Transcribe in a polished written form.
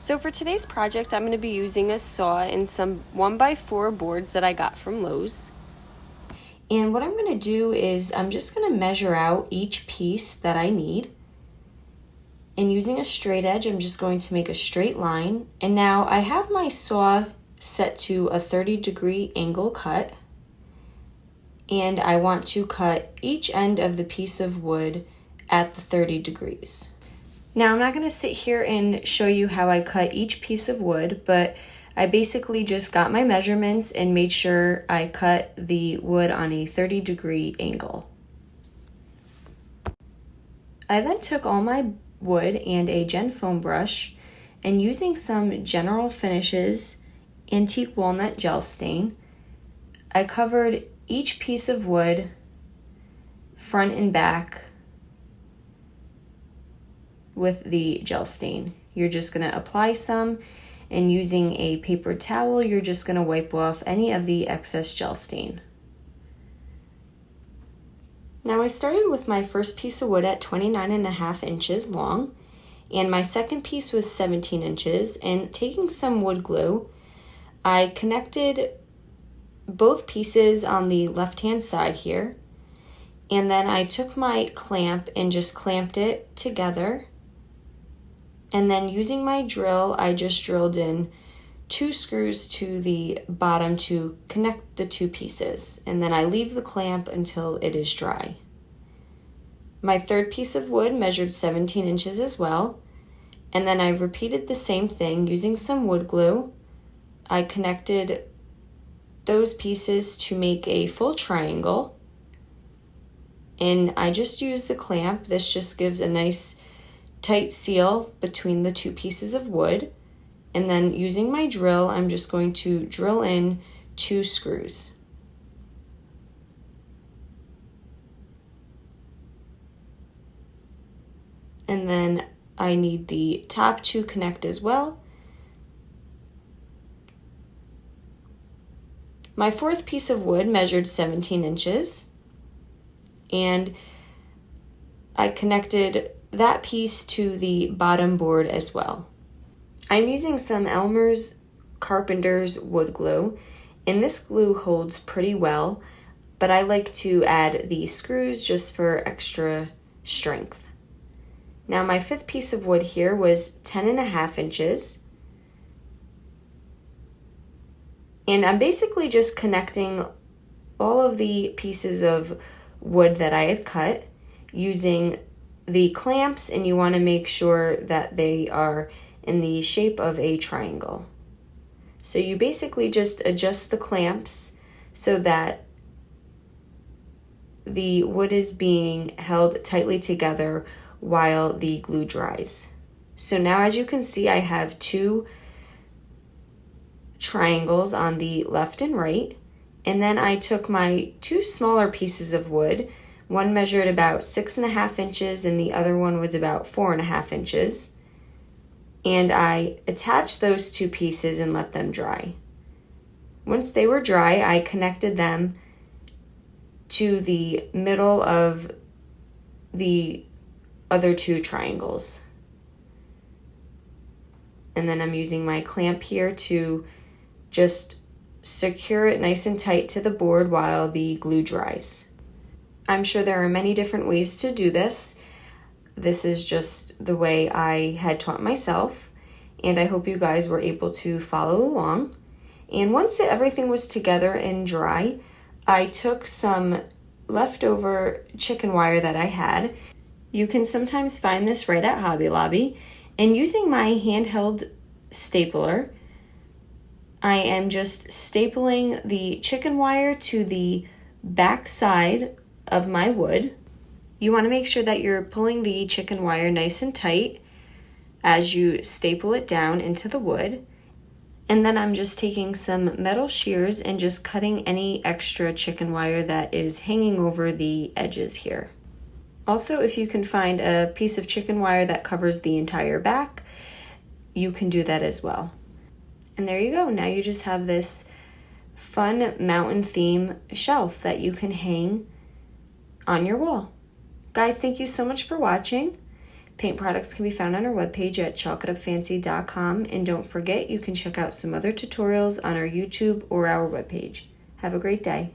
So for today's project, I'm going to be using a saw and some 1x4 boards that I got from Lowe's. And what I'm going to do is I'm just going to measure out each piece that I need. And using a straight edge, I'm just going to make a straight line. And now I have my saw set to a 30-degree angle cut. And I want to cut each end of the piece of wood at the 30 degrees. Now I'm not going to sit here and show you how I cut each piece of wood, but I basically just got my measurements and made sure I cut the wood on a 30-degree angle. I then took all my wood and a Gen foam brush, and using some General Finishes Antique Walnut Gel Stain, I covered each piece of wood front and back with the gel stain. You're just going to apply some, and using a paper towel, you're just going to wipe off any of the excess gel stain. Now I started with my first piece of wood at 29.5 inches long, and my second piece was 17 inches, and taking some wood glue, I connected both pieces on the left-hand side here, and then I took my clamp and just clamped it together. And then using my drill, I just drilled in 2 screws to the bottom to connect the 2 pieces. And then I leave the clamp until it is dry. My third piece of wood measured 17 inches as well. And then I repeated the same thing using some wood glue. I connected those pieces to make a full triangle. And I just used the clamp. This just gives a nice tight seal between the 2 pieces of wood, and then using my drill, I'm just going to drill in 2 screws. And then I need the top to connect as well. My fourth piece of wood measured 17 inches, and I connected that piece to the bottom board as well. I'm using some Elmer's Carpenter's wood glue, and this glue holds pretty well, but I like to add the screws just for extra strength. Now my fifth piece of wood here was 10.5 inches, and I'm basically just connecting all of the pieces of wood that I had cut using the clamps, and you want to make sure that they are in the shape of a triangle. So you basically just adjust the clamps so that the wood is being held tightly together while the glue dries. So now, as you can see, I have 2 triangles on the left and right, and then I took my 2 smaller pieces of wood. One measured about 6.5 inches and the other one was about 4.5 inches. And I attached those 2 pieces and let them dry. Once they were dry, I connected them to the middle of the other 2 triangles. And then I'm using my clamp here to just secure it nice and tight to the board while the glue dries. I'm sure there are many different ways to do this. This is just the way I had taught myself, and I hope you guys were able to follow along. And once everything was together and dry, I took some leftover chicken wire that I had. You can sometimes find this right at Hobby Lobby, and using my handheld stapler, I am just stapling the chicken wire to the back side of my wood. You want to make sure that you're pulling the chicken wire nice and tight as you staple it down into the wood. And then I'm just taking some metal shears and just cutting any extra chicken wire that is hanging over the edges here. Also, if you can find a piece of chicken wire that covers the entire back, you can do that as well. And there you go. Now you just have this fun mountain theme shelf that you can hang on your wall. Guys, thank you so much for watching. Paint products can be found on our webpage at chalkitupfancy.com, and don't forget you can check out some other tutorials on our YouTube or our webpage. Have a great day.